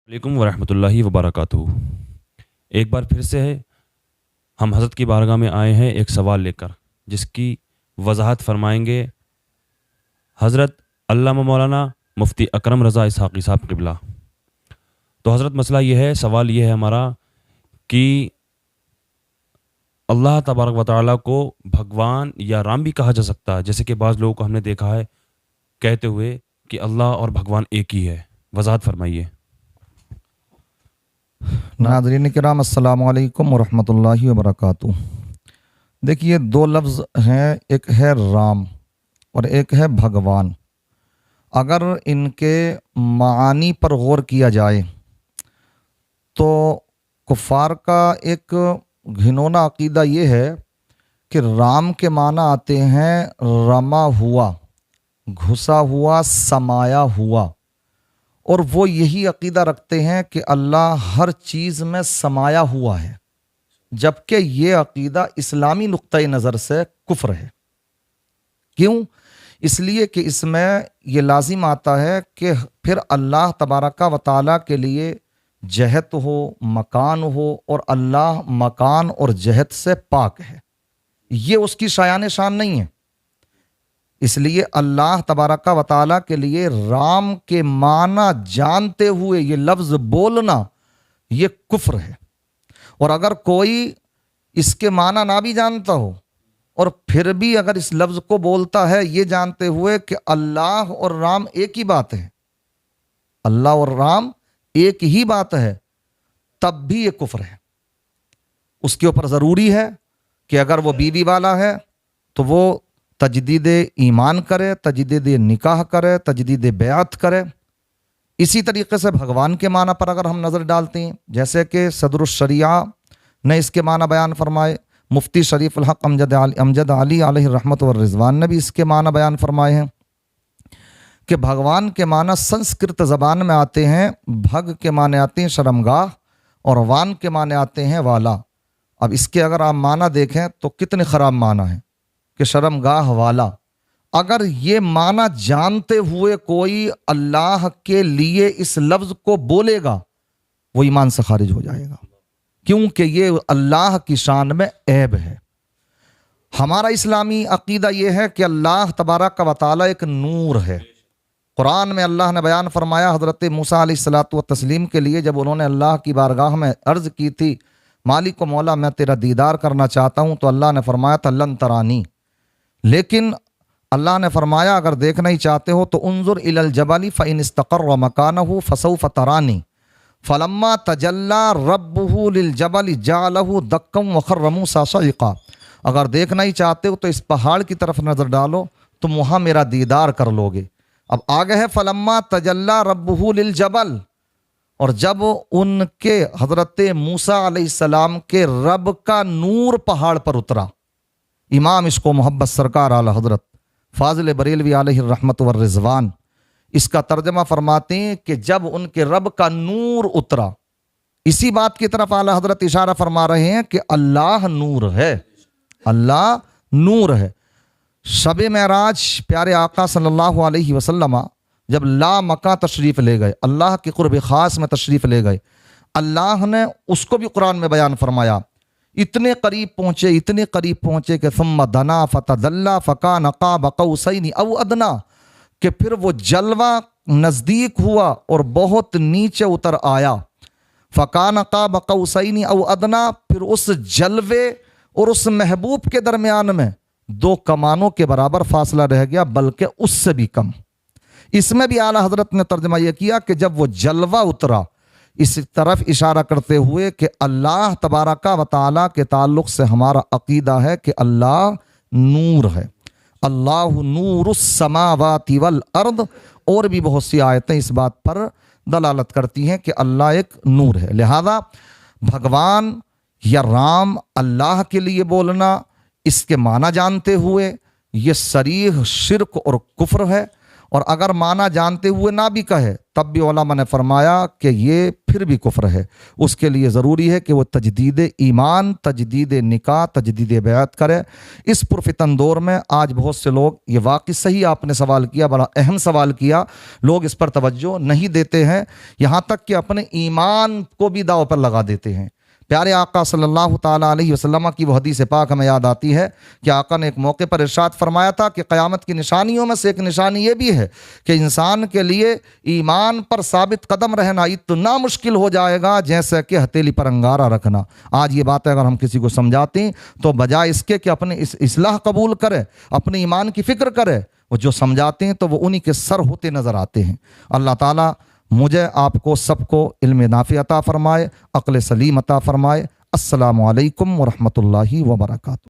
علیکم ورحمۃ اللہ وبرکاتہ۔ ایک بار پھر سے ہم حضرت کی بارگاہ میں آئے ہیں ایک سوال لے کر، جس کی وضاحت فرمائیں گے حضرت علامہ مولانا مفتی اکرم رضا اسحاقی صاحب قبلہ۔ تو حضرت مسئلہ یہ ہے، سوال یہ ہے ہمارا کہ اللہ تبارک و تعالیٰ کو بھگوان یا رام بھی کہا جا سکتا ہے، جیسے کہ بعض لوگوں کو ہم نے دیکھا ہے کہتے ہوئے کہ اللہ اور بھگوان ایک ہی ہے۔ وضاحت فرمائیے۔ ناظرین کرام السلام علیکم ورحمۃ اللہ وبرکاتہ۔ دیکھیے، دو لفظ ہیں، ایک ہے رام اور ایک ہے بھگوان۔ اگر ان کے معانی پر غور کیا جائے تو کفار کا ایک گھنونا عقیدہ یہ ہے کہ رام کے معنی آتے ہیں رما ہوا، گھسا ہوا، سمایا ہوا، اور وہ یہی عقیدہ رکھتے ہیں کہ اللہ ہر چیز میں سمایا ہوا ہے، جبکہ یہ عقیدہ اسلامی نقطۂ نظر سے کفر ہے۔ کیوں؟ اس لیے کہ اس میں یہ لازم آتا ہے کہ پھر اللہ تبارک و تعالیٰ کے لیے جہت ہو، مکان ہو، اور اللہ مکان اور جہت سے پاک ہے، یہ اس کی شایان شان نہیں ہے۔ اس لیے اللہ تبارک و تعالیٰ کے لیے رام کے معنی جانتے ہوئے یہ لفظ بولنا یہ کفر ہے۔ اور اگر کوئی اس کے معنی نہ بھی جانتا ہو اور پھر بھی اگر اس لفظ کو بولتا ہے یہ جانتے ہوئے کہ اللہ اور رام ایک ہی بات ہے، اللہ اور رام ایک ہی بات ہے، تب بھی یہ کفر ہے۔ اس کے اوپر ضروری ہے کہ اگر وہ بیوی والا ہے تو وہ تجدید ایمان کرے، تجدید نکاح کرے، تجدید بیعت کرے۔ اسی طریقے سے بھگوان کے معنی پر اگر ہم نظر ڈالتے ہیں، جیسے کہ صدر الشریعہ نے اس کے معنی بیان فرمائے، مفتی شریف الحق امجد علی علیہ الرحمت والرضوان نے بھی اس کے معنی بیان فرمائے ہیں کہ بھگوان کے معنی سنسکرت زبان میں آتے ہیں، بھگ کے معنی آتے ہیں شرمگاہ، اور وان کے معنی آتے ہیں والا۔ اب اس کے اگر آپ معنی دیکھیں تو کتنے خراب معنی ہیں کہ شرمگاہ والا۔ اگر یہ معنی جانتے ہوئے کوئی اللہ کے لیے اس لفظ کو بولے گا وہ ایمان سے خارج ہو جائے گا، کیونکہ یہ اللہ کی شان میں عیب ہے۔ ہمارا اسلامی عقیدہ یہ ہے کہ اللہ تبارک و تعالیٰ ایک نور ہے۔ قرآن میں اللہ نے بیان فرمایا حضرت موسیٰ علیہ الصلوۃ والتسلیم کے لیے، جب انہوں نے اللہ کی بارگاہ میں عرض کی تھی مالک و مولا میں تیرا دیدار کرنا چاہتا ہوں، تو اللہ نے فرمایا تھا لن ترانی، لیکن اللہ نے فرمایا اگر دیکھنا ہی چاہتے ہو تو انظر الی الجبل فإن استقر مکانہ فسوف ترانی فلما تجلی ربہ للجبل جعلہ دکا وخر موسیٰ صعقا۔ اگر دیکھنا ہی چاہتے ہو تو اس پہاڑ کی طرف نظر ڈالو تم وہاں میرا دیدار کر لو گے۔ اب آگے ہے فلما تجلی ربہ للجبل، اور جب ان کے حضرت موسیٰ علیہ السلام کے رب کا نور پہاڑ پر اترا۔ امام عشق و محبت سرکار اعلی حضرت فاضل بریلوی علیہ الرحمت والرضوان اس کا ترجمہ فرماتے ہیں کہ جب ان کے رب کا نور اترا، اسی بات کی طرف اعلی حضرت اشارہ فرما رہے ہیں کہ اللہ نور ہے، اللہ نور ہے۔ شب معراج پیارے آقا صلی اللہ علیہ وسلم جب لا مکہ تشریف لے گئے، اللہ کے قرب خاص میں تشریف لے گئے، اللہ نے اس کو بھی قرآن میں بیان فرمایا، اتنے قریب پہنچے کہ ثم دنا فتدلی فکان قاب قوسین او ادنا، کہ پھر وہ جلوہ نزدیک ہوا اور بہت نیچے اتر آیا۔ فکان قاب قوسین او ادنا، پھر اس جلوے اور اس محبوب کے درمیان میں 2 کمانوں کے برابر فاصلہ رہ گیا، بلکہ اس سے بھی کم۔ اس میں بھی اعلیٰ حضرت نے ترجمہ یہ کیا کہ جب وہ جلوہ اترا، اس طرف اشارہ کرتے ہوئے کہ اللہ تبارک و تعالیٰ کے تعلق سے ہمارا عقیدہ ہے کہ اللہ نور ہے، اللہ نور السماوات والارض، اور بھی بہت سی آیتیں اس بات پر دلالت کرتی ہیں کہ اللہ ایک نور ہے۔ لہذا بھگوان یا رام اللہ کے لیے بولنا اس کے معنی جانتے ہوئے یہ صریح شرک اور کفر ہے، اور اگر معنی جانتے ہوئے نہ بھی کہے تب بھی علماء نے فرمایا کہ یہ پھر بھی کفر ہے۔ اس کے لیے ضروری ہے کہ وہ تجدید ایمان، تجدید نکاح، تجدید بیعت کرے۔ اس پرفتن دور میں آج بہت سے لوگ، یہ واقعی صحیح آپ نے سوال کیا، بڑا اہم سوال کیا، لوگ اس پر توجہ نہیں دیتے ہیں، یہاں تک کہ اپنے ایمان کو بھی داؤ پر لگا دیتے ہیں۔ پیارے آقا صلی اللہ تعالیٰ علیہ وسلم کی وہ حدیث پاک ہمیں یاد آتی ہے کہ آقا نے ایک موقع پر ارشاد فرمایا تھا کہ قیامت کی نشانیوں میں سے ایک نشانی یہ بھی ہے کہ انسان کے لیے ایمان پر ثابت قدم رہنا اتنا مشکل ہو جائے گا جیسے کہ ہتھیلی پر انگارہ رکھنا۔ آج یہ باتیں اگر ہم کسی کو سمجھاتے ہیں تو بجائے اس کے کہ اپنے اس اصلاح قبول کرے، اپنے ایمان کی فکر کرے، وہ جو سمجھاتے ہیں تو وہ انہی کے سر ہوتے نظر آتے ہیں۔ اللہ تعالیٰ مجھے آپ کو سب کو علم نافع عطا فرمائے، عقل سلیم عطا فرمائے۔ السلام علیکم ورحمۃ اللہ وبرکاتہ۔